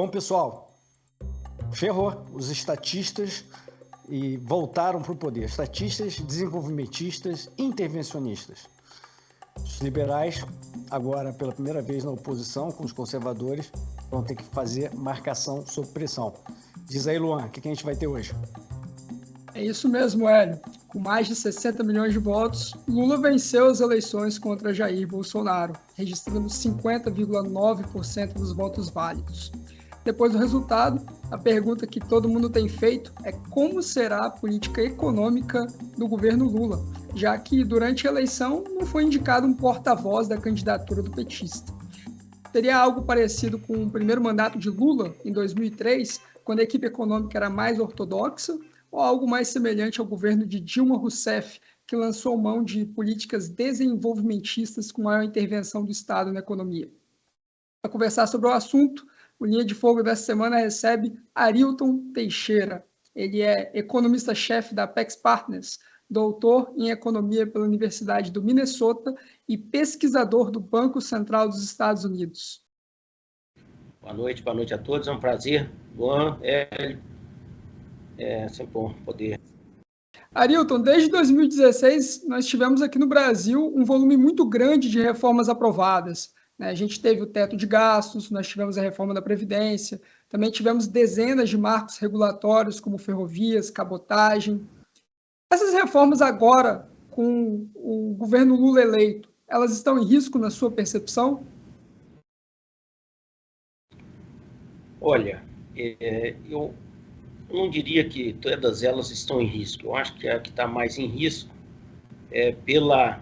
Bom, pessoal, ferrou. Os estatistas voltaram para o poder. Estatistas, desenvolvimentistas, intervencionistas. Os liberais, agora pela primeira vez na oposição com os conservadores, vão ter que fazer marcação sob pressão. Diz aí, Luan, o que a gente vai ter hoje? É isso mesmo, Hélio. Com mais de 60 milhões de votos, Lula venceu as eleições contra Jair Bolsonaro, registrando 50,9% dos votos válidos. Depois do resultado, a pergunta que todo mundo tem feito é como será a política econômica do governo Lula, já que durante a eleição não foi indicado um porta-voz da candidatura do petista. Seria algo parecido com o primeiro mandato de Lula, em 2003, quando a equipe econômica era mais ortodoxa, ou algo mais semelhante ao governo de Dilma Rousseff, que lançou mão de políticas desenvolvimentistas com maior intervenção do Estado na economia. Para conversar sobre o assunto, o Linha de Fogo dessa semana recebe Arilton Teixeira. Ele é economista-chefe da Apex Partners, doutor em economia pela Universidade do Minnesota e pesquisador do Banco Central dos Estados Unidos. Boa noite a todos, é um prazer. Luan, Hélio, é sempre bom poder. Arilton, desde 2016, nós tivemos aqui no Brasil um volume muito grande de reformas aprovadas. A gente teve o teto de gastos, nós tivemos a reforma da Previdência, também tivemos dezenas de marcos regulatórios, como ferrovias, cabotagem. Essas reformas agora, com o governo Lula eleito, elas estão em risco na sua percepção? Olha, eu não diria que todas elas estão em risco. Eu acho que a que está mais em risco é pela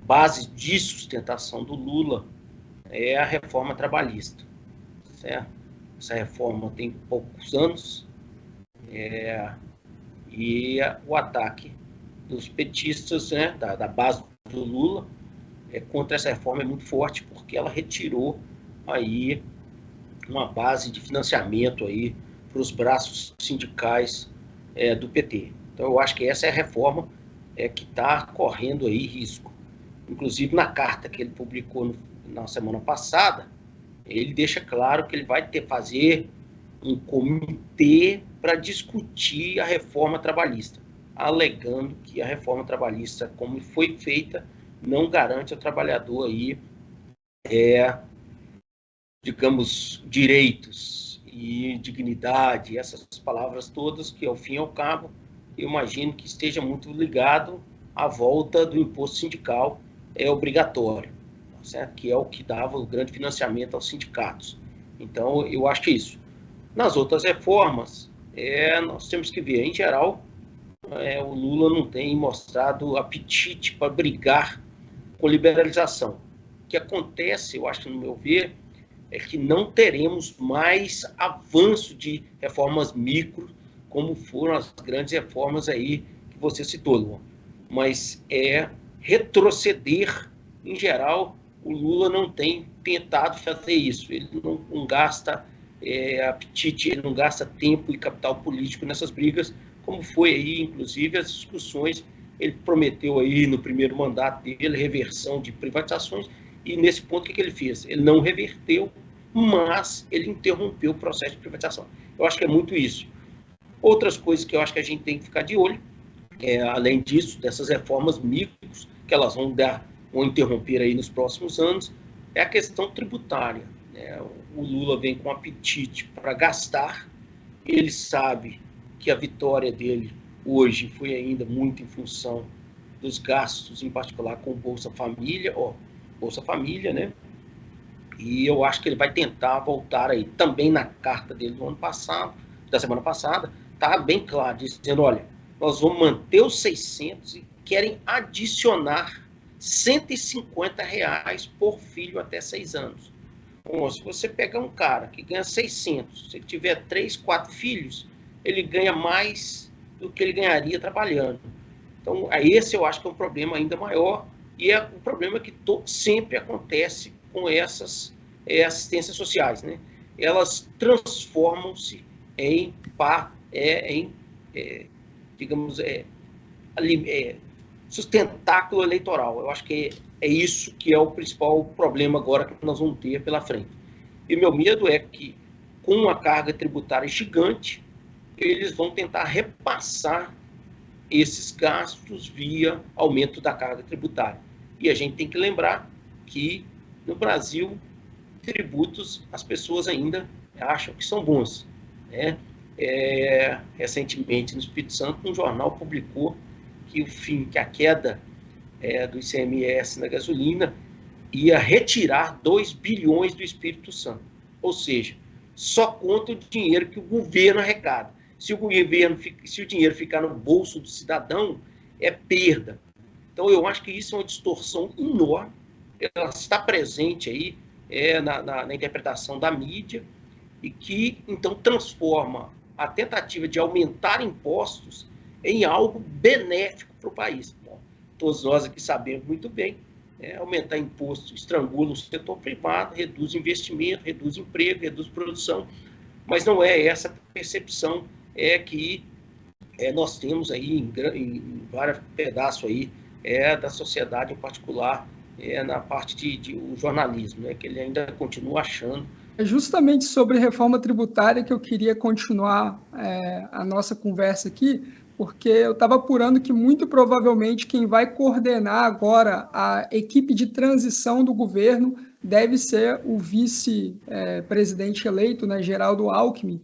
base de sustentação do Lula, é a reforma trabalhista, certo? Essa reforma tem poucos anos, e o ataque dos petistas, né, da base do Lula, contra essa reforma é muito forte, porque ela retirou aí uma base de financiamento aí para os braços sindicais do PT. Então, eu acho que essa é a reforma que está correndo aí risco. Inclusive, na carta que ele publicou na semana passada, ele deixa claro que ele vai fazer um comitê para discutir a reforma trabalhista, alegando que a reforma trabalhista, como foi feita, não garante ao trabalhador aí, digamos, direitos e dignidade, essas palavras todas que, ao fim e ao cabo, eu imagino que esteja muito ligado à volta do imposto sindical obrigatório, certo? Que é o que dava o grande financiamento aos sindicatos. Então, eu acho que isso. Nas outras reformas, nós temos que ver, em geral, o Lula não tem mostrado apetite para brigar com liberalização. O que acontece, eu acho, no meu ver, é que não teremos mais avanço de reformas micro, como foram as grandes reformas aí que você citou, Luan. Mas retroceder, em geral, o Lula não tem tentado fazer isso. Ele não gasta apetite, ele não gasta tempo e capital político nessas brigas, como foi aí, inclusive, as discussões. Ele prometeu aí no primeiro mandato dele reversão de privatizações, e nesse ponto o que ele fez? Ele não reverteu, mas ele interrompeu o processo de privatização. Eu acho que é muito isso. Outras coisas que eu acho que a gente tem que ficar de olho, além disso, dessas reformas micros, que elas vão interromper aí nos próximos anos, é a questão tributária. O Lula vem com apetite para gastar, ele sabe que a vitória dele hoje foi ainda muito em função dos gastos, em particular com Bolsa Família, né? E eu acho que ele vai tentar voltar aí. Também na carta dele do ano passado, da semana passada, está bem claro, dizendo, olha, nós vamos manter os 600 e querem adicionar R$150 por filho até 6 anos. Bom, se você pegar um cara que ganha 600, se ele tiver 3, 4 filhos, ele ganha mais do que ele ganharia trabalhando. Então, esse eu acho que é um problema ainda maior, e é um problema que sempre acontece com essas assistências sociais, né? Elas transformam-se em digamos, sustentáculo eleitoral. Eu acho que é isso que é o principal problema agora que nós vamos ter pela frente. E meu medo é que, com uma carga tributária gigante, eles vão tentar repassar esses gastos via aumento da carga tributária. E a gente tem que lembrar que, no Brasil, tributos as pessoas ainda acham que são bons, né? Recentemente, no Espírito Santo, um jornal publicou que a queda do ICMS na gasolina ia retirar 2 bilhões do Espírito Santo. Ou seja, só conta o dinheiro que o governo arrecada. Se o dinheiro ficar no bolso do cidadão, é perda. Então, eu acho que isso é uma distorção enorme. Ela está presente aí na interpretação da mídia e que, então, transforma a tentativa de aumentar impostos em algo benéfico para o país. Bom, todos nós aqui sabemos muito bem, aumentar imposto estrangula o setor privado, reduz investimento, reduz emprego, reduz produção, mas não é essa percepção que nós temos aí em vários pedaços aí, da sociedade, em particular, na parte de jornalismo, que ele ainda continua achando. É justamente sobre reforma tributária que eu queria continuar a nossa conversa aqui, porque eu estava apurando que muito provavelmente quem vai coordenar agora a equipe de transição do governo deve ser o vice-presidente eleito, né, Geraldo Alckmin.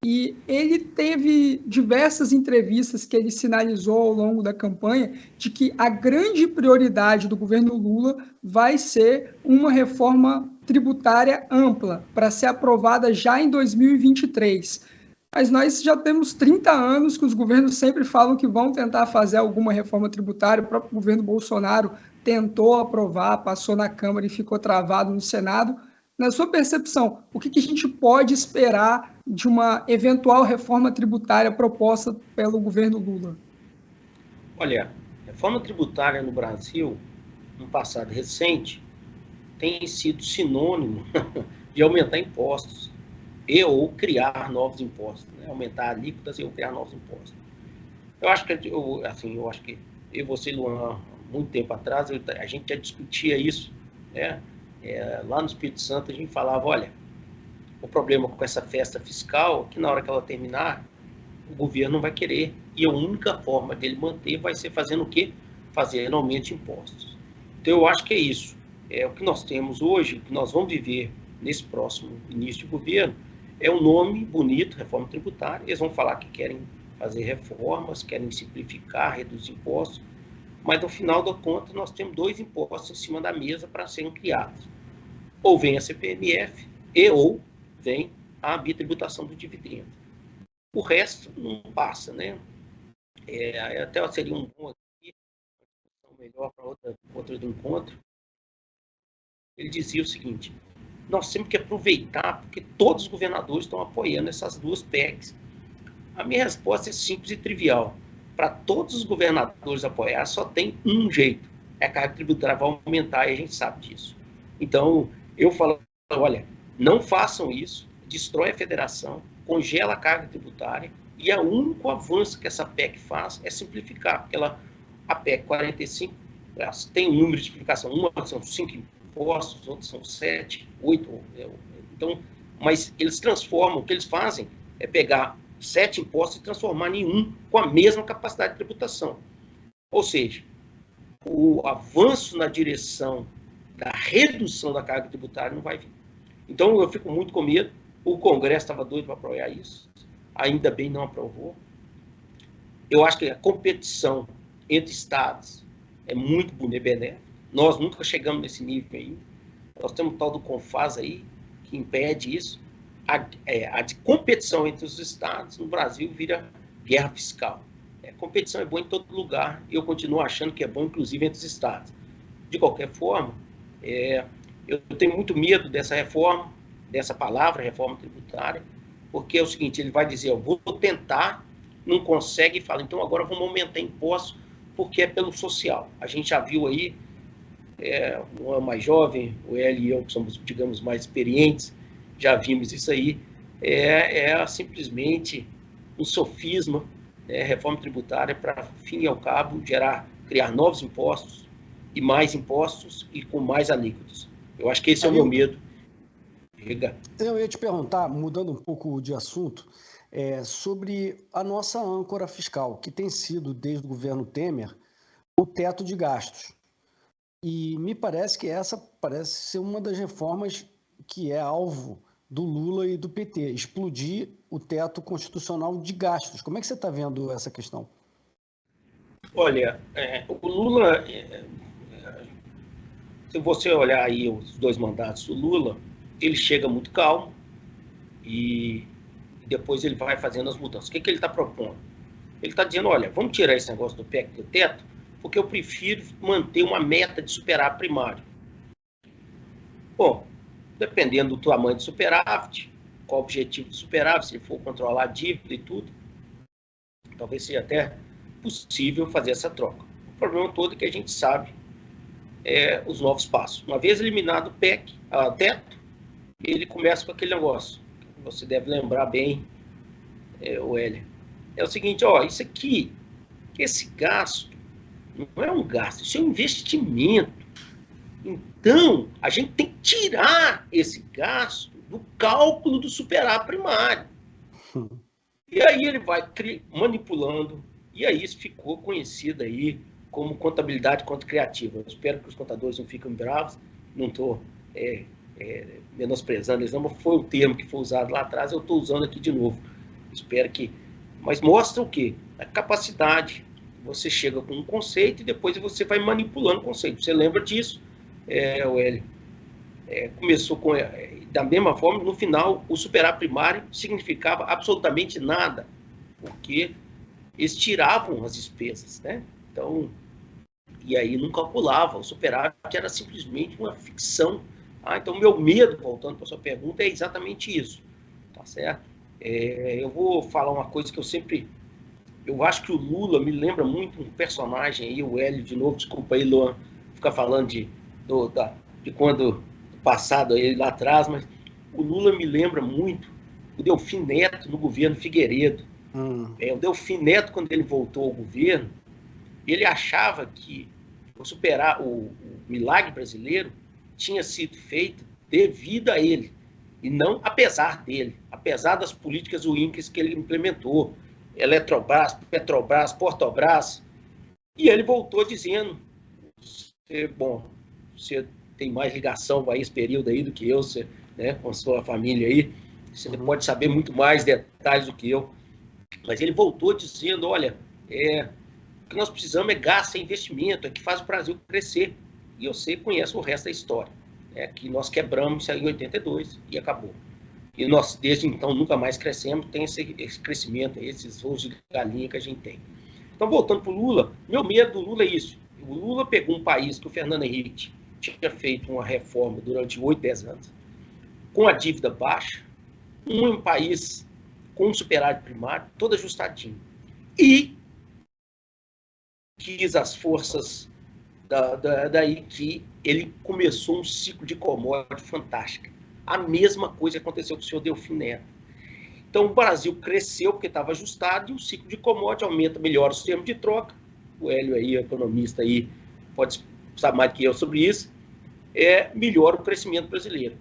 E ele teve diversas entrevistas que ele sinalizou ao longo da campanha de que a grande prioridade do governo Lula vai ser uma reforma tributária ampla para ser aprovada já em 2023. Mas nós já temos 30 anos que os governos sempre falam que vão tentar fazer alguma reforma tributária. O próprio governo Bolsonaro tentou aprovar, passou na Câmara e ficou travado no Senado. Na sua percepção, o que a gente pode esperar de uma eventual reforma tributária proposta pelo governo Lula? Olha, reforma tributária no Brasil, no passado recente, tem sido sinônimo de aumentar impostos ou criar novos impostos, né? Aumentar alíquotas ou criar novos impostos. Eu acho que eu, você, Luan, muito tempo atrás, a gente já discutia isso, né? Lá no Espírito Santo a gente falava, olha, o problema com essa festa fiscal é que na hora que ela terminar, o governo não vai querer, e a única forma dele manter vai ser fazendo o quê? Fazendo aumento de impostos. Então eu acho que é isso. O que nós temos hoje, o que nós vamos viver nesse próximo início de governo, é um nome bonito, reforma tributária. Eles vão falar que querem fazer reformas, querem simplificar, reduzir impostos, mas no final da conta nós temos 2 impostos em cima da mesa para serem criados. Ou vem a CPMF ou vem a bitributação do dividendo. O resto não passa, né? Até seria um bom aqui, melhor para outra do encontro. Ele dizia o seguinte: nós temos que aproveitar, porque todos os governadores estão apoiando essas 2 PECs. A minha resposta é simples e trivial. Para todos os governadores apoiar, só tem um jeito: a carga tributária vai aumentar, e a gente sabe disso. Então, eu falo, olha, não façam isso, destrói a federação, congela a carga tributária, e o único avanço que essa PEC faz é simplificar, porque a PEC 45 tem um número de simplificação, uma são 5 impostos, outros são 7, 8, então, mas eles transformam, o que eles fazem é pegar 7 impostos e transformar em um com a mesma capacidade de tributação. Ou seja, o avanço na direção da redução da carga tributária não vai vir. Então, eu fico muito com medo. O Congresso estava doido para apoiar isso, ainda bem não aprovou. Eu acho que a competição entre estados é muito benéfica. Nós nunca chegamos nesse nível ainda. Nós temos o tal do CONFAS aí, que impede isso. A de competição entre os estados no Brasil vira guerra fiscal. Competição é boa em todo lugar, e eu continuo achando que é bom, inclusive, entre os estados. De qualquer forma, eu tenho muito medo dessa reforma, dessa palavra, reforma tributária, porque é o seguinte: ele vai dizer, eu vou tentar, não consegue, e fala, então agora vamos aumentar impostos, porque é pelo social. A gente já viu aí, o mais jovem, o Hélio e eu, que somos, digamos, mais experientes, já vimos isso aí, simplesmente um sofisma, reforma tributária para, fim e ao cabo, criar novos impostos e mais impostos e com mais alíquotas. Eu acho que esse é o meu medo. Diga. Eu ia te perguntar, mudando um pouco de assunto, sobre a nossa âncora fiscal, que tem sido, desde o governo Temer, o teto de gastos. E me parece que essa parece ser uma das reformas que é alvo do Lula e do PT, explodir o teto constitucional de gastos. Como é que você está vendo essa questão? Olha, o Lula, se você olhar aí os 2 mandatos do Lula, ele chega muito calmo e depois ele vai fazendo as mudanças. O que ele está propondo? Ele está dizendo, olha, vamos tirar esse negócio do PEC do teto, porque eu prefiro manter uma meta de superar primário. Bom, dependendo do tamanho do superávit, qual o objetivo do superávit, se ele for controlar a dívida e tudo, talvez seja até possível fazer essa troca. O problema todo é que a gente sabe os novos passos. Uma vez eliminado o PEC, o teto, ele começa com aquele negócio. Você deve lembrar bem, Hélio. É o seguinte, isso aqui, esse gasto, não é um gasto, isso é um investimento. Então, a gente tem que tirar esse gasto do cálculo do superávit primário. E aí ele vai manipulando, e aí isso ficou conhecido aí como contabilidade contra-criativa. Eu espero que os contadores não fiquem bravos, não estou menosprezando eles, não, mas foi o termo que foi usado lá atrás, eu estou usando aqui de novo. Espero que... Mas mostra o quê? A capacidade. Você chega com um conceito e depois você vai manipulando o conceito. Você lembra disso, Hélio? Começou com... da mesma forma, no final, o superávit primário significava absolutamente nada, porque eles tiravam as despesas, né? Então, e aí não calculava. O superávit era simplesmente uma ficção. Então, meu medo, voltando para a sua pergunta, é exatamente isso, tá certo? Eu vou falar uma coisa que eu acho que o Lula me lembra muito um personagem aí, o Hélio, de novo, desculpa aí, Luan, ficar falando de quando passado aí lá atrás, mas o Lula me lembra muito o Delfim Neto no governo Figueiredo. O Delfim Neto, quando ele voltou ao governo, ele achava que o milagre brasileiro tinha sido feito devido a ele, e não apesar dele, apesar das políticas ruins que ele implementou, Eletrobras, Petrobras, Portobras, e ele voltou dizendo, você tem mais ligação a esse período aí do que eu, você, né, com a sua família aí, você pode saber muito mais detalhes do que eu, mas ele voltou dizendo, olha, o que nós precisamos é gasto, é investimento, é que faz o Brasil crescer. E você conhece o resto da história, que nós quebramos isso aí em 82 e acabou. E nós, desde então, nunca mais crescemos, tem esse crescimento, esses voos de galinha que a gente tem. Então, voltando para o Lula, meu medo do Lula é isso. O Lula pegou um país que o Fernando Henrique tinha feito uma reforma durante 8, 10 anos, com a dívida baixa, um país com um superávit primário, todo ajustadinho. E quis as forças daí que ele começou um ciclo de commodity fantástico. A mesma coisa aconteceu com o senhor Delfim Neto. Então, o Brasil cresceu porque estava ajustado e o ciclo de commodity aumenta, melhora os termos de troca. O Hélio aí, economista aí, pode saber mais do que eu sobre isso. Melhora o crescimento brasileiro.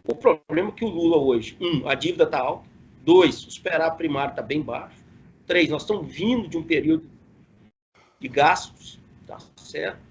O problema é que o Lula hoje, a dívida está alta. 2, o superávit primário está bem baixo. 3, nós estamos vindo de um período de gastos, tá certo?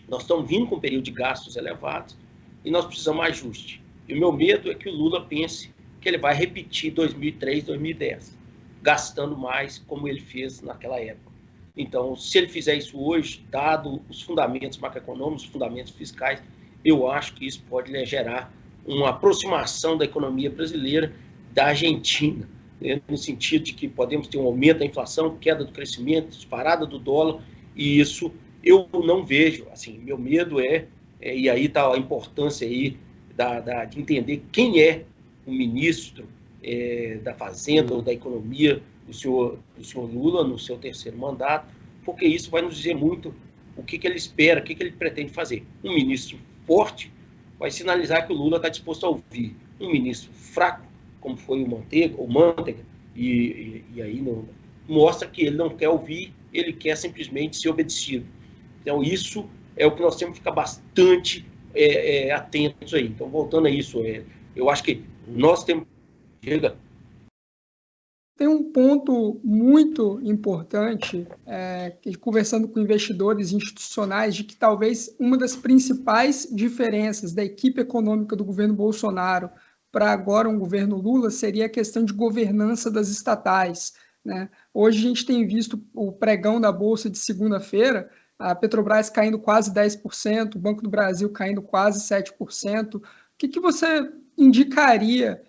Nós estamos vindo com um período de gastos elevados e nós precisamos de ajuste. E o meu medo é que o Lula pense que ele vai repetir 2003, 2010, gastando mais como ele fez naquela época. Então, se ele fizer isso hoje, dado os fundamentos macroeconômicos, os fundamentos fiscais, eu acho que isso pode gerar uma aproximação da economia brasileira da Argentina, né? No sentido de que podemos ter um aumento da inflação, queda do crescimento, disparada do dólar, e isso eu não vejo. Assim, meu medo e aí está a importância aí de entender quem é o ministro da Fazenda ou da Economia do senhor Lula no seu terceiro mandato, porque isso vai nos dizer muito o que ele espera, o que ele pretende fazer. Um ministro forte vai sinalizar que o Lula está disposto a ouvir. Um ministro fraco, como foi o Manteiga, e aí não, mostra que ele não quer ouvir, ele quer simplesmente ser obedecido. Então, isso é o que nós temos que ficar bastante atentos aí. Então, voltando a isso, Eu acho que nós temos... Chega. Tem um ponto muito importante, conversando com investidores institucionais, de que talvez uma das principais diferenças da equipe econômica do governo Bolsonaro para agora um governo Lula seria a questão de governança das estatais, né? Hoje a gente tem visto o pregão da Bolsa de segunda-feira, a Petrobras caindo quase 10%, o Banco do Brasil caindo quase 7%. O que você indicaria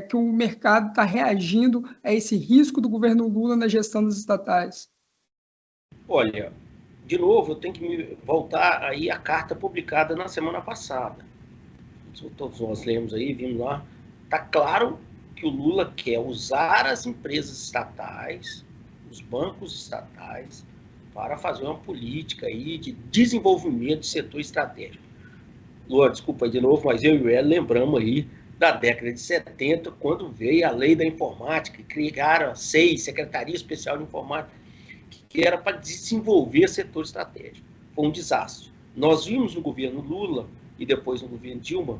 que o mercado está reagindo a esse risco do governo Lula na gestão das estatais? Olha, de novo, eu tenho que me voltar aí à carta publicada na semana passada. Todos nós lemos aí, vimos lá. Está claro que o Lula quer usar as empresas estatais, os bancos estatais, para fazer uma política aí de desenvolvimento do setor estratégico. Lula, desculpa aí de novo, mas eu e o Hélio lembramos aí da década de 70, quando veio a lei da informática, criaram 6 Secretaria Especial de Informática, que era para desenvolver setor estratégico. Foi um desastre. Nós vimos no governo Lula e depois no governo Dilma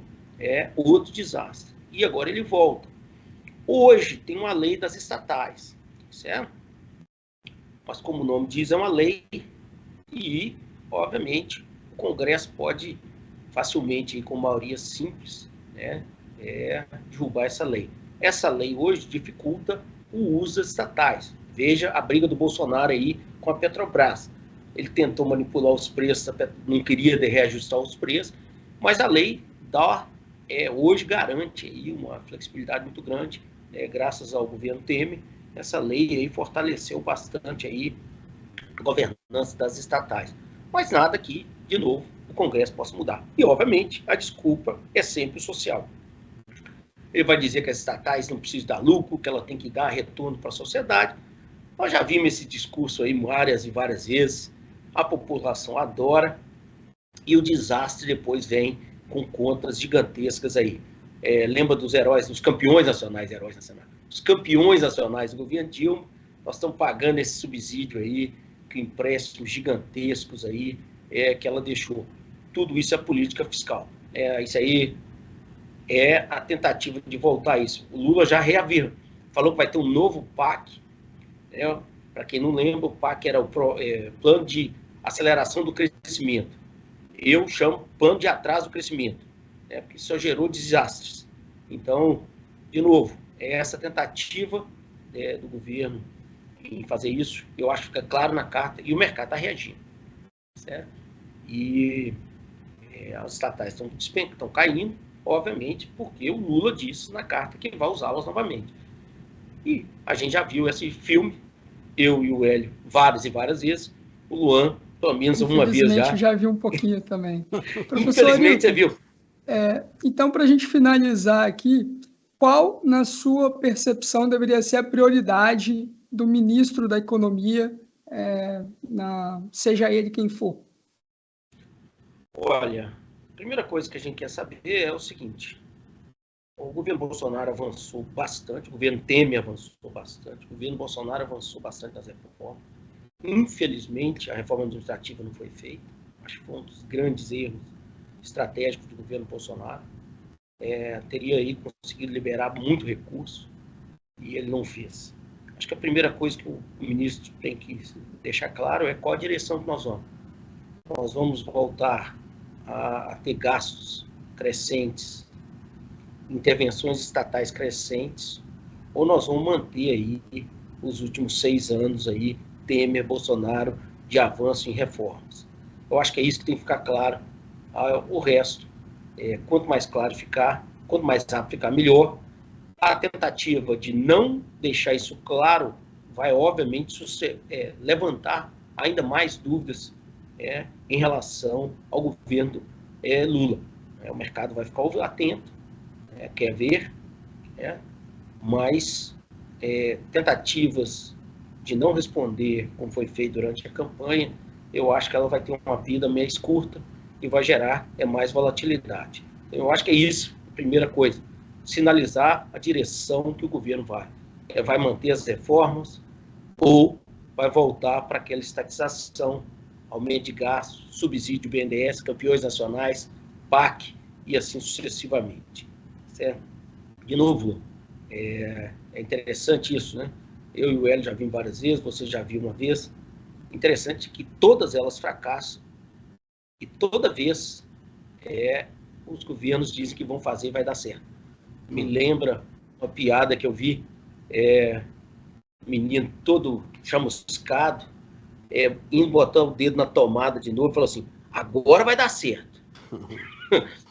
outro desastre. E agora ele volta. Hoje tem uma lei das estatais, certo? Mas como o nome diz, é uma lei e, obviamente, o Congresso pode facilmente, com maioria simples, né, derrubar essa lei. Essa lei hoje dificulta o uso das estatais. Veja a briga do Bolsonaro aí com a Petrobras. Ele tentou manipular os preços, não queria reajustar os preços, mas a lei hoje garante aí uma flexibilidade muito grande, graças ao governo Temer. Essa lei aí fortaleceu bastante aí a governança das estatais. Mas nada que, de novo, o Congresso possa mudar. E, obviamente, a desculpa é sempre social. Ele vai dizer que as estatais não precisam dar lucro, que ela tem que dar retorno para a sociedade. Nós já vimos esse discurso aí várias e várias vezes. A população adora e o desastre depois vem com contas gigantescas aí. Lembra dos heróis, dos campeões nacionais, os campeões nacionais do governo Dilma. Nós estamos pagando esse subsídio aí, que empréstimos gigantescos aí, que ela deixou. Tudo isso é política fiscal. Isso aí é a tentativa de voltar a isso. O Lula já reaviu, falou que vai ter um novo PAC. Para quem não lembra, o PAC era o Plano de Aceleração do Crescimento. Eu chamo plano de atraso do crescimento, porque isso só gerou desastres. Então, de novo, essa tentativa do governo em fazer isso, eu acho que fica claro na carta, e o mercado está reagindo. Certo? E as estatais estão caindo, obviamente, porque o Lula disse na carta que vai usá-las novamente. E a gente já viu esse filme, eu e o Hélio, várias e várias vezes, o Luan, pelo menos uma vez já. Já vi um pouquinho também. Infelizmente, você viu. Então, para a gente finalizar aqui, qual, na sua percepção, deveria ser a prioridade do ministro da Economia, seja ele quem for? Olha, a primeira coisa que a gente quer saber é o seguinte: o governo Bolsonaro avançou bastante, o governo Temer avançou bastante, o governo Bolsonaro avançou bastante nas reformas. Infelizmente, a reforma administrativa não foi feita. Acho que foi um dos grandes erros estratégicos do governo Bolsonaro. Teria aí conseguido liberar muito recurso e ele não fez. Acho que a primeira coisa que o ministro tem que deixar claro é qual a direção que nós vamos. Nós vamos voltar a ter gastos crescentes, intervenções estatais crescentes, ou nós vamos manter aí os últimos 6 anos aí, Temer, Bolsonaro, de avanço em reformas. Eu acho que é isso que tem que ficar claro. O resto, quanto mais claro ficar, quanto mais rápido ficar, melhor. A tentativa de não deixar isso claro vai, obviamente, levantar ainda mais dúvidas em relação ao governo Lula. O mercado vai ficar atento, quer ver, mas tentativas de não responder como foi feito durante a campanha, eu acho que ela vai ter uma vida mais curta e vai gerar mais volatilidade. Eu acho que é isso, a primeira coisa, sinalizar a direção que o governo vai. Vai manter as reformas ou vai voltar para aquela estatização, aumento de gastos, subsídio BNDES, campeões nacionais, PAC e assim sucessivamente. Certo? De novo, é interessante isso, né? Eu e o Hélio já vimos várias vezes, você já viu uma vez. Interessante que todas elas fracassam e toda vez os governos dizem que vão fazer e vai dar certo. Me lembra uma piada que eu vi, menino todo chamuscado, indo botar o dedo na tomada de novo e falou assim, agora vai dar certo.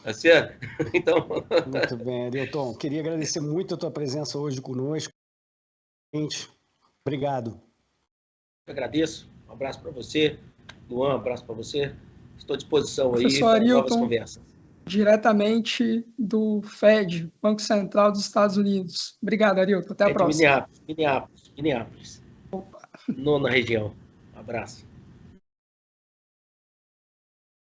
Tá certo? Então... Muito bem, Arilton. Queria agradecer muito a tua presença hoje conosco. Obrigado. Eu agradeço. Um abraço para você. Luan, um abraço para você. Estou à disposição aí Professor para novas Arilton, conversas. Diretamente do Fed, Banco Central dos Estados Unidos. Obrigado, Arilton. Até a próxima. Minneapolis. Nona região. Um abraço.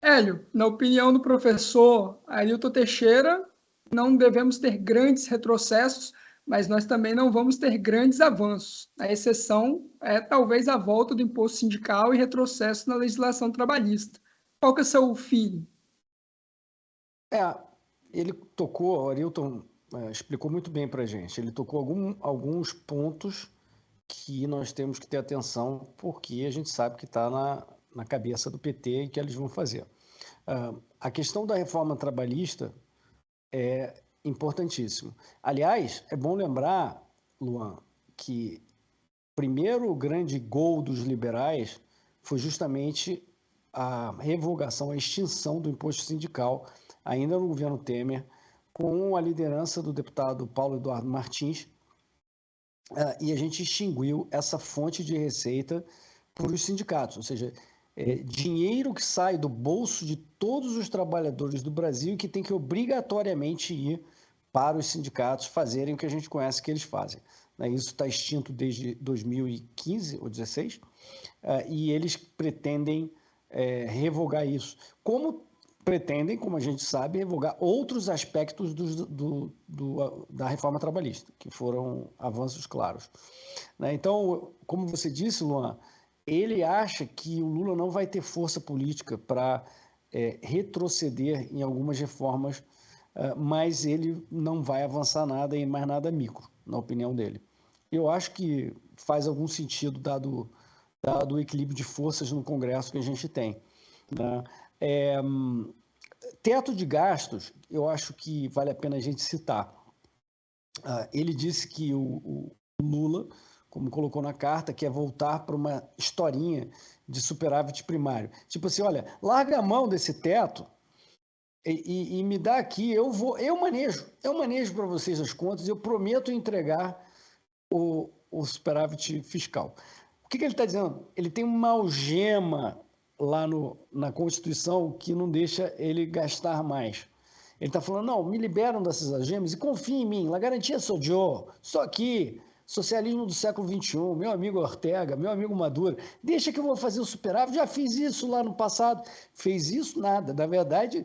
Hélio, na opinião do professor Arilton Teixeira, não devemos ter grandes retrocessos, mas nós também não vamos ter grandes avanços. A exceção é talvez a volta do imposto sindical e retrocesso na legislação trabalhista. Qual que é o seu feeling? Ele tocou, o Arilton explicou muito bem para a gente, ele tocou alguns pontos que nós temos que ter atenção, porque a gente sabe que está na cabeça do PT e que eles vão fazer. A questão da reforma trabalhista é importantíssimo. Aliás, é bom lembrar, Luan, que o primeiro grande gol dos liberais foi justamente a revogação, a extinção do imposto sindical, ainda no governo Temer, com a liderança do deputado Paulo Eduardo Martins, e a gente extinguiu essa fonte de receita para os sindicatos, ou seja, dinheiro que sai do bolso de todos os trabalhadores do Brasil e que tem que obrigatoriamente ir para os sindicatos fazerem o que a gente conhece que eles fazem. Isso está extinto desde 2015 ou 2016, e eles pretendem revogar isso. Como pretendem, como a gente sabe, revogar outros aspectos da reforma trabalhista, que foram avanços claros. Então, como você disse, Luan, ele acha que o Lula não vai ter força política para retroceder em algumas reformas, mas ele não vai avançar nada em mais nada micro, na opinião dele. Eu acho que faz algum sentido, dado o equilíbrio de forças no Congresso que a gente tem. Teto de gastos, eu acho que vale a pena a gente citar. Ele disse que o Lula, como colocou na carta, quer voltar para uma historinha de superávit primário. Tipo assim, olha, larga a mão desse teto e me dá aqui, eu manejo para vocês as contas, eu prometo entregar o superávit fiscal. O que ele está dizendo? Ele tem uma algema lá na Constituição que não deixa ele gastar mais. Ele está falando, não, me liberam dessas algemas e confiem em mim, la garantia sou eu, só aqui, socialismo do século XXI, meu amigo Ortega, meu amigo Maduro, deixa que eu vou fazer o superávit, já fiz isso lá no passado. Fez isso? Nada. Na verdade,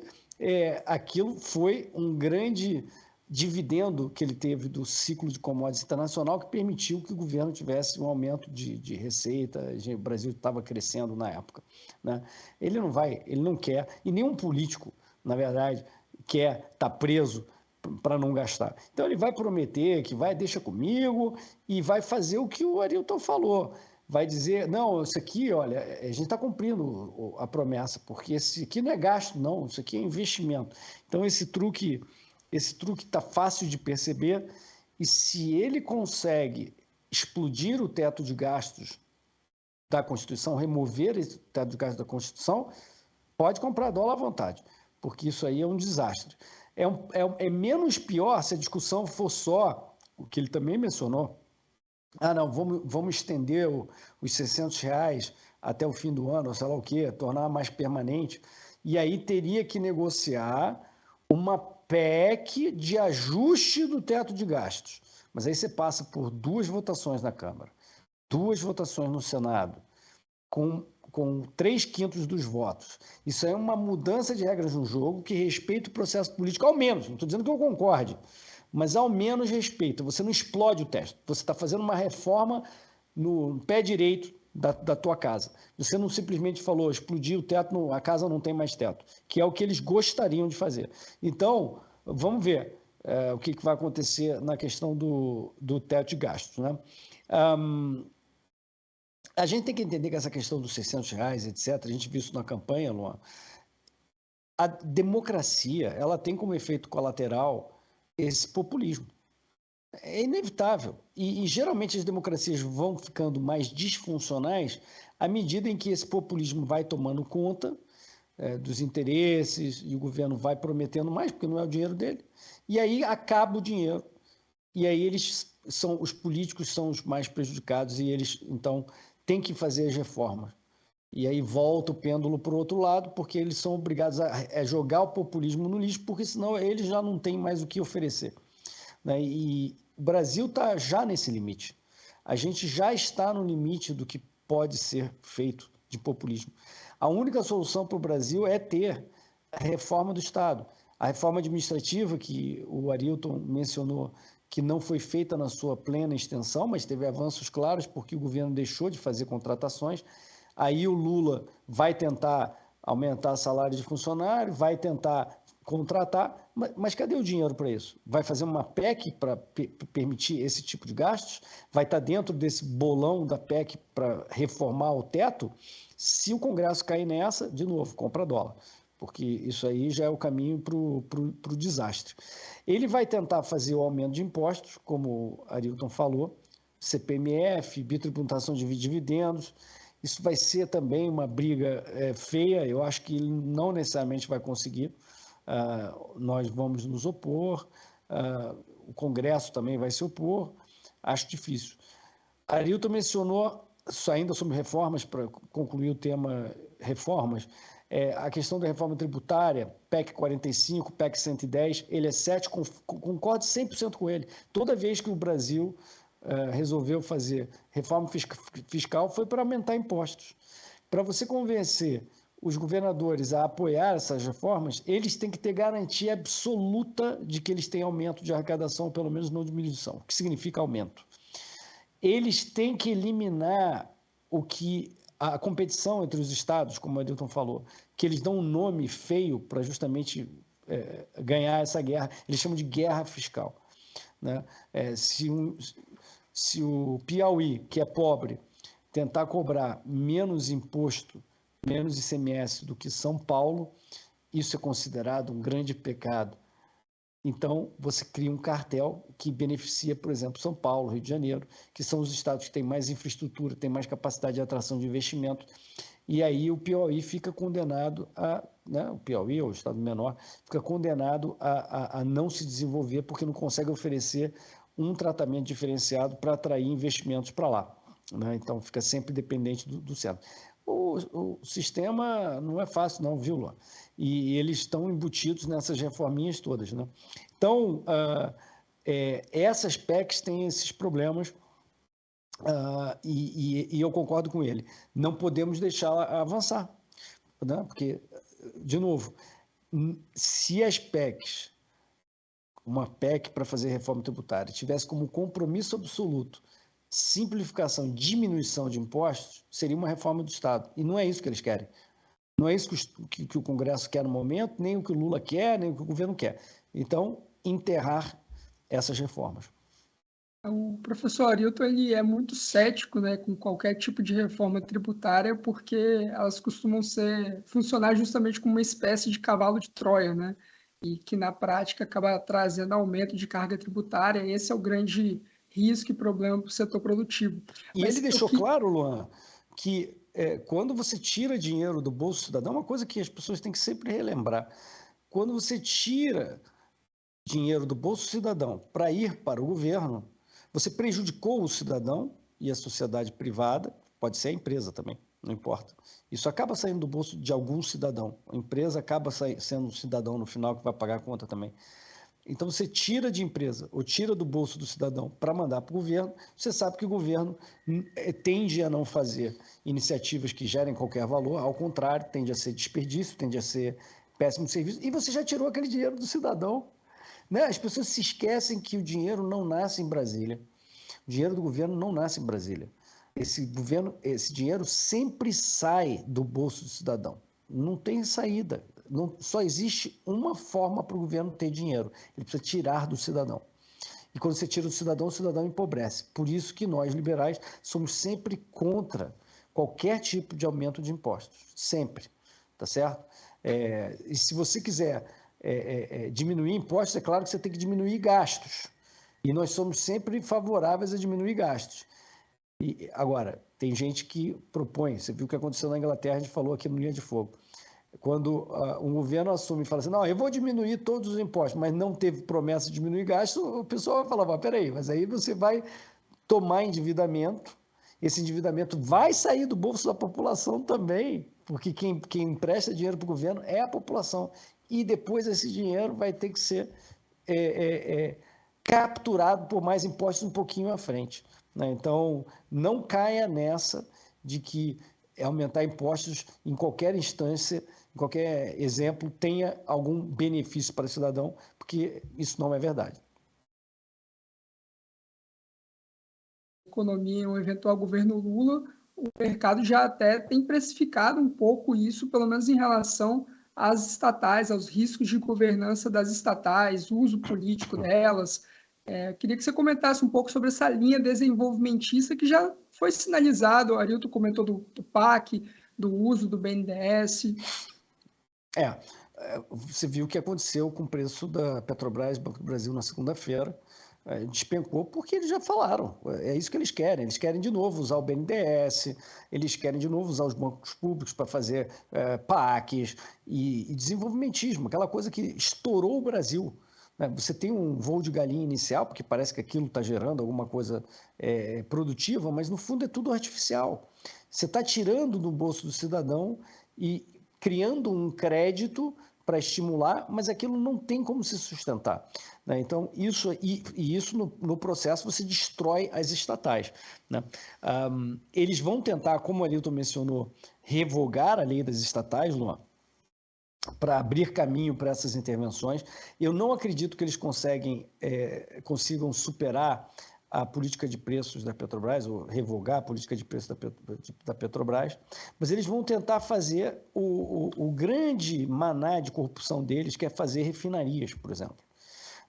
aquilo foi um grande dividendo que ele teve do ciclo de commodities internacional que permitiu que o governo tivesse um aumento de receita, o Brasil estava crescendo na época. Ele não quer, e nenhum político, na verdade, quer estar preso para não gastar. Então ele vai prometer que deixa comigo e vai fazer o que o Arilton falou. Vai dizer, não, isso aqui, olha, a gente está cumprindo a promessa, porque esse aqui não é gasto, não, isso aqui é investimento. Então esse truque está fácil de perceber, e se ele consegue explodir o teto de gastos da Constituição, remover esse teto de gastos da Constituição, pode comprar dólar à vontade, porque isso aí é um desastre. É menos pior se a discussão for só, o que ele também mencionou, não, vamos estender os R$600 até o fim do ano, ou sei lá o quê, tornar mais permanente, e aí teria que negociar uma PEC de ajuste do teto de gastos. Mas aí você passa por 2 votações na Câmara, 2 votações no Senado, com 3/5 dos votos. Isso é uma mudança de regras no jogo que respeita o processo político, ao menos, não estou dizendo que eu concorde, mas ao menos respeita. Você não explode o teto, você está fazendo uma reforma no pé direito da tua casa. Você não simplesmente falou, explodir o teto, a casa não tem mais teto, que é o que eles gostariam de fazer. Então, vamos ver. o que vai acontecer na questão do teto de gastos, né? A gente tem que entender que essa questão dos R$600, etc., a gente viu isso na campanha, Luan, a democracia, ela tem como efeito colateral esse populismo. É inevitável. E geralmente as democracias vão ficando mais disfuncionais à medida em que esse populismo vai tomando conta dos interesses e o governo vai prometendo mais, porque não é o dinheiro dele. E aí acaba o dinheiro. E aí os políticos são os mais prejudicados e eles, então, têm que fazer as reformas. E aí volta o pêndulo para o outro lado, porque eles são obrigados a jogar o populismo no lixo, porque senão eles já não têm mais o que oferecer. Né? E o Brasil está já nesse limite. A gente já está no limite do que pode ser feito de populismo. A única solução para o Brasil é ter a reforma do Estado. A reforma administrativa, que o Arilton mencionou, que não foi feita na sua plena extensão, mas teve avanços claros porque o governo deixou de fazer contratações. Aí o Lula vai tentar aumentar o salário de funcionário, vai tentar contratar, mas cadê o dinheiro para isso? Vai fazer uma PEC para permitir esse tipo de gastos? Vai estar dentro desse bolão da PEC para reformar o teto? Se o Congresso cair nessa, de novo, compra dólar, porque isso aí já é o caminho para o desastre. Ele vai tentar fazer o aumento de impostos, como o Arilton falou, CPMF, bitributação de dividendos. Isso vai ser também uma briga feia, eu acho que ele não necessariamente vai conseguir. Nós vamos nos opor, o Congresso também vai se opor, acho difícil. Arilton mencionou, ainda sobre reformas, para concluir o tema reformas, a questão da reforma tributária, PEC 45, PEC 110, ele é cético, concordo 100% com ele. Toda vez que o Brasil resolveu fazer reforma fiscal foi para aumentar impostos. Para você convencer os governadores a apoiar essas reformas, eles têm que ter garantia absoluta de que eles têm aumento de arrecadação, pelo menos não diminuição, o que significa aumento. Eles têm que eliminar a competição entre os estados, como o Arilton falou, que eles dão um nome feio para justamente ganhar essa guerra, eles chamam de guerra fiscal. Né? Se o Piauí, que é pobre, tentar cobrar menos imposto, menos ICMS do que São Paulo, isso é considerado um grande pecado. Então, você cria um cartel que beneficia, por exemplo, São Paulo, Rio de Janeiro, que são os estados que têm mais infraestrutura, têm mais capacidade de atração de investimento, e aí o Piauí fica condenado o Piauí, ou o estado menor, fica condenado a não se desenvolver porque não consegue oferecer um tratamento diferenciado para atrair investimentos para lá. Né? Então, fica sempre dependente do centro. O sistema não é fácil não, viu, Luan? E eles estão embutidos nessas reforminhas todas. Né? Então, essas PECs têm esses problemas e eu concordo com ele. Não podemos deixá-la avançar, né? Porque, de novo, se as PECs, uma PEC para fazer reforma tributária, tivesse como compromisso absoluto simplificação, diminuição de impostos, seria uma reforma do Estado. E não é isso que eles querem. Não é isso que o Congresso quer no momento, nem o que o Lula quer, nem o que o governo quer. Então, enterrar essas reformas. O professor Arilton ele é muito cético, né, com qualquer tipo de reforma tributária, porque elas costumam funcionar justamente como uma espécie de cavalo de Troia, né, e que na prática acaba trazendo aumento de carga tributária. Esse é o grande risco e problema para o setor produtivo. E ele deixou claro, Luan, que quando você tira dinheiro do bolso do cidadão, uma coisa que as pessoas têm que sempre relembrar, quando você tira dinheiro do bolso do cidadão para ir para o governo, você prejudicou o cidadão e a sociedade privada, pode ser a empresa também, não importa. Isso acaba saindo do bolso de algum cidadão. A empresa acaba sendo um cidadão no final que vai pagar a conta também. Então, você tira de empresa ou tira do bolso do cidadão para mandar para o governo, você sabe que o governo tende a não fazer iniciativas que gerem qualquer valor, ao contrário, tende a ser desperdício, tende a ser péssimo serviço, e você já tirou aquele dinheiro do cidadão. Né? As pessoas se esquecem que o dinheiro não nasce em Brasília. O dinheiro do governo não nasce em Brasília. Esse dinheiro sempre sai do bolso do cidadão. Não tem saída. só existe uma forma para o governo ter dinheiro. Ele precisa tirar do cidadão. E quando você tira do cidadão, o cidadão empobrece. Por isso que nós, liberais, somos sempre contra qualquer tipo de aumento de impostos. Sempre. Tá certo? E se você quiser diminuir impostos, é claro que você tem que diminuir gastos. E nós somos sempre favoráveis a diminuir gastos. E, agora, tem gente que propõe, você viu o que aconteceu na Inglaterra, a gente falou aqui no Linha de Fogo. Quando um governo assume e fala assim, não, eu vou diminuir todos os impostos, mas não teve promessa de diminuir gastos, o pessoal vai falar, peraí, mas aí você vai tomar endividamento, esse endividamento vai sair do bolso da população também, porque quem empresta dinheiro para o governo é a população, e depois esse dinheiro vai ter que ser capturado por mais impostos um pouquinho à frente, né? Então, não caia nessa de que aumentar impostos em qualquer instância, em qualquer exemplo, tenha algum benefício para o cidadão, porque isso não é verdade. Economia em um eventual governo Lula, o mercado já até tem precificado um pouco isso, pelo menos em relação às estatais, aos riscos de governança das estatais, o uso político delas. Queria que você comentasse um pouco sobre essa linha desenvolvimentista que já foi sinalizado, o Arilton comentou do PAC, do uso do BNDES. Você viu o que aconteceu com o preço da Petrobras, Banco do Brasil, na segunda-feira. Despencou porque eles já falaram, é isso que eles querem de novo usar o BNDES, eles querem de novo usar os bancos públicos para fazer PACs e desenvolvimentismo, aquela coisa que estourou o Brasil, né? Você tem um voo de galinha inicial, porque parece que aquilo está gerando alguma coisa produtiva, mas no fundo é tudo artificial. Você está tirando do bolso do cidadão e criando um crédito para estimular, mas aquilo não tem como se sustentar, né? Então, isso no processo você destrói as estatais, né? Eles vão tentar, como o Arilton mencionou, revogar a lei das estatais, Luan, para abrir caminho para essas intervenções. Eu não acredito que eles consigam superar a política de preços da Petrobras, ou revogar a política de preços da Petrobras, mas eles vão tentar fazer o grande maná de corrupção deles, que é fazer refinarias, por exemplo.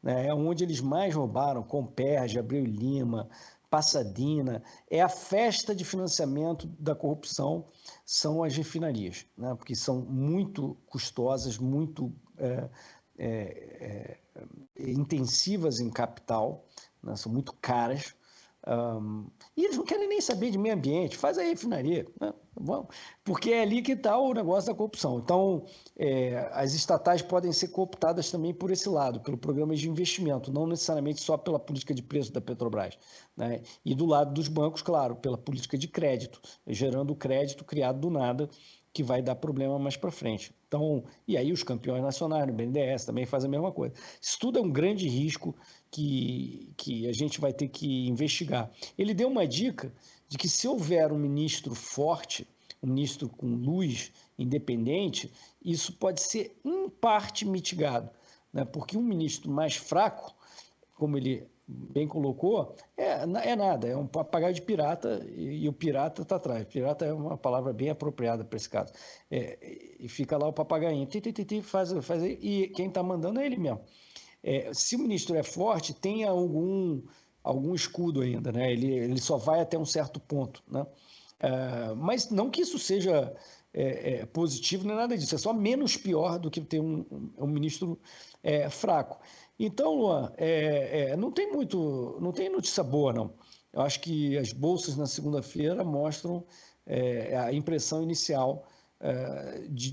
É onde eles mais roubaram, Comperj, Abreu e Lima, Passadina, é a festa de financiamento da corrupção, são as refinarias, né? Porque são muito custosas, muito intensivas em capital, né? São muito caras, e eles não querem nem saber de meio ambiente, faz a refinaria, né? Porque é ali que está o negócio da corrupção. Então, as estatais podem ser cooptadas também por esse lado, pelo programa de investimento, não necessariamente só pela política de preço da Petrobras, né? E do lado dos bancos, claro, pela política de crédito, gerando crédito criado do nada, que vai dar problema mais para frente. Então, e aí os campeões nacionais, no BNDES, também fazem a mesma coisa. Isso tudo é um grande risco que a gente vai ter que investigar. Ele deu uma dica de que se houver um ministro forte, um ministro com luz, independente, isso pode ser em parte mitigado, né? Porque um ministro mais fraco, como ele bem colocou, é nada, é um papagaio de pirata e o pirata está atrás. Pirata é uma palavra bem apropriada para esse caso. E fica lá o papagainho, faz, e quem está mandando é ele mesmo. Se o ministro é forte, tem algum escudo ainda, né? Ele só vai até um certo ponto, né? Mas não que isso seja positivo, nem nada disso, é só menos pior do que ter um ministro fraco. Então, Luan, não tem notícia boa, não. Eu acho que as bolsas na segunda-feira mostram a impressão inicial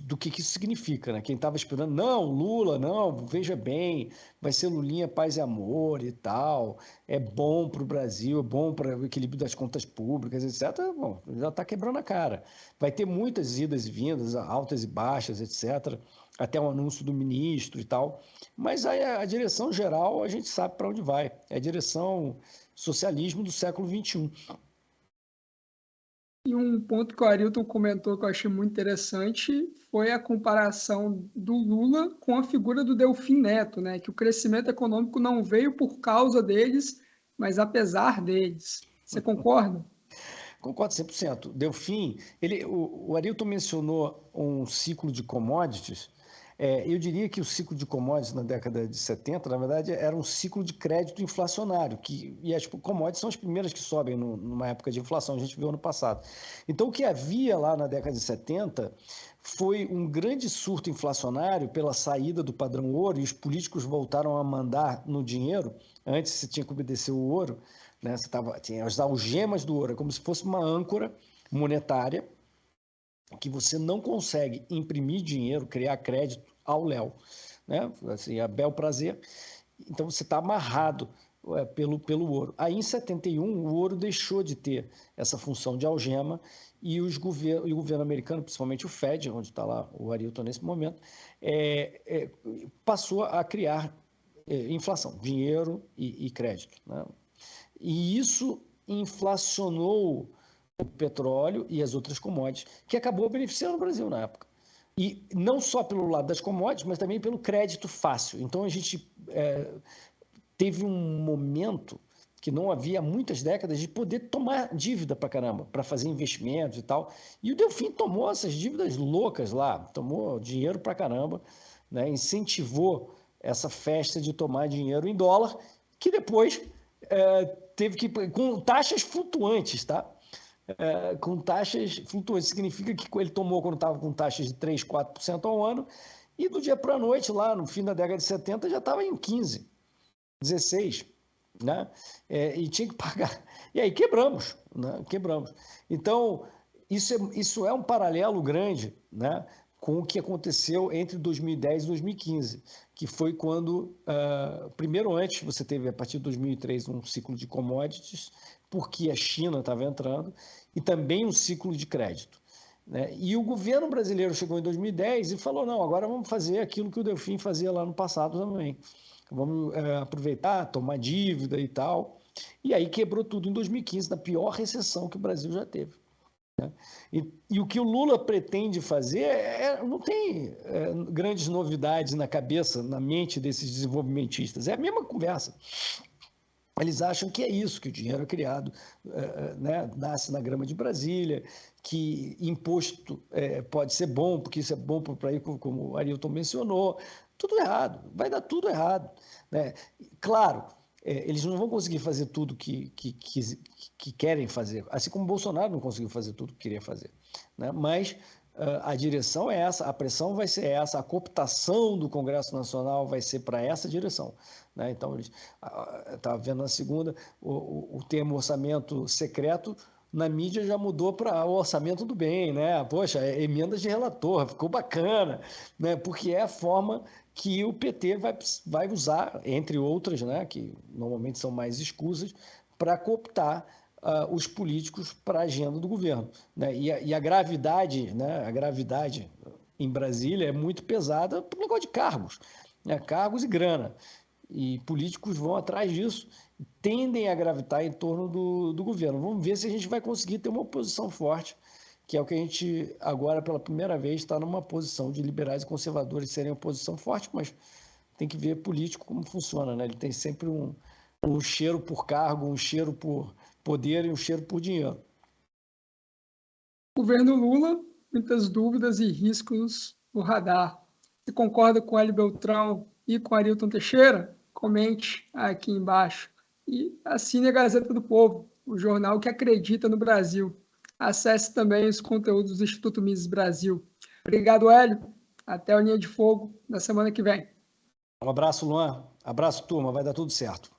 do que isso significa, né? Quem estava esperando, não, Lula, não, veja bem, vai ser Lulinha, paz e amor e tal, é bom para o Brasil, é bom para o equilíbrio das contas públicas, etc. Bom, já está quebrando a cara. Vai ter muitas idas e vindas, altas e baixas, etc., até o anúncio do ministro e tal, mas a direção geral a gente sabe para onde vai, é a direção socialismo do século XXI. E um ponto que o Arilton comentou que eu achei muito interessante foi a comparação do Lula com a figura do Delfim Neto, né? Que o crescimento econômico não veio por causa deles, mas apesar deles. Você concorda? Concordo 100%. Delfim, o Arilton mencionou um ciclo de commodities. Eu diria que o ciclo de commodities na década de 70, na verdade, era um ciclo de crédito inflacionário, e as commodities são as primeiras que sobem numa época de inflação, a gente viu ano passado. Então, o que havia lá na década de 70 foi um grande surto inflacionário pela saída do padrão ouro, e os políticos voltaram a mandar no dinheiro. Antes você tinha que obedecer o ouro, né? Tinha as algemas do ouro, como se fosse uma âncora monetária, que você não consegue imprimir dinheiro, criar crédito ao léu, né? Assim, a bel prazer. Então você está amarrado pelo ouro. Aí em 71 o ouro deixou de ter essa função de algema e o governo americano, principalmente o Fed, onde está lá o Arilton nesse momento, passou a criar inflação, dinheiro e crédito, né? E isso inflacionou o petróleo e as outras commodities, que acabou beneficiando o Brasil na época. E não só pelo lado das commodities, mas também pelo crédito fácil. Então a gente teve um momento que não havia muitas décadas de poder tomar dívida para caramba, para fazer investimentos e tal. E o Delfim tomou essas dívidas loucas lá, tomou dinheiro para caramba, né? Incentivou essa festa de tomar dinheiro em dólar, que depois teve que, com taxas flutuantes, tá? Com taxas flutuantes, significa que ele tomou quando estava com taxas de 3%, 4% ao ano, e do dia para a noite, lá no fim da década de 70, já estava em 15%, 16%, né? E tinha que pagar. E aí quebramos, né? Quebramos. Então, isso é um paralelo grande, né, com o que aconteceu entre 2010 e 2015, que foi quando, primeiro antes, você teve, a partir de 2003, um ciclo de commodities, porque a China estava entrando, e também um ciclo de crédito, né? E o governo brasileiro chegou em 2010 e falou, não, agora vamos fazer aquilo que o Delfim fazia lá no passado também. Vamos aproveitar, tomar dívida e tal. E aí quebrou tudo em 2015, na pior recessão que o Brasil já teve, né? E o que o Lula pretende fazer não tem grandes novidades na cabeça, na mente desses desenvolvimentistas. É a mesma conversa. Eles acham que é isso, que o dinheiro é criado, né, nasce na grama de Brasília, que imposto pode ser bom, porque isso é bom para o país, como o Arilton mencionou. Tudo errado, vai dar tudo errado, né? Claro, eles não vão conseguir fazer tudo que querem fazer, assim como o Bolsonaro não conseguiu fazer tudo que queria fazer, né? Mas a direção é essa, a pressão vai ser essa, a cooptação do Congresso Nacional vai ser para essa direção, né? Então, estava vendo na segunda, o termo orçamento secreto, na mídia já mudou para o orçamento do bem, né? Poxa, emendas de relator, ficou bacana, né? Porque é a forma que o PT vai usar, entre outras, né, que normalmente são mais escusas, para cooptar os políticos para a agenda do governo, né? E a gravidade, né, a gravidade em Brasília é muito pesada por negócio de cargos, né? Cargos e grana. E políticos vão atrás disso, tendem a gravitar em torno do governo. Vamos ver se a gente vai conseguir ter uma oposição forte, que é o que a gente agora, pela primeira vez, está numa posição de liberais e conservadores serem oposição forte, mas tem que ver político como funciona, né? Ele tem sempre um cheiro por cargo, um cheiro por poder e um cheiro por dinheiro. Governo Lula, muitas dúvidas e riscos no radar. Você concorda com Hélio Beltrão e com Arilton Teixeira? Comente aqui embaixo. E assine a Gazeta do Povo, o jornal que acredita no Brasil. Acesse também os conteúdos do Instituto Mises Brasil. Obrigado, Hélio. Até a Linha de Fogo na semana que vem. Um abraço, Luan. Abraço, turma. Vai dar tudo certo.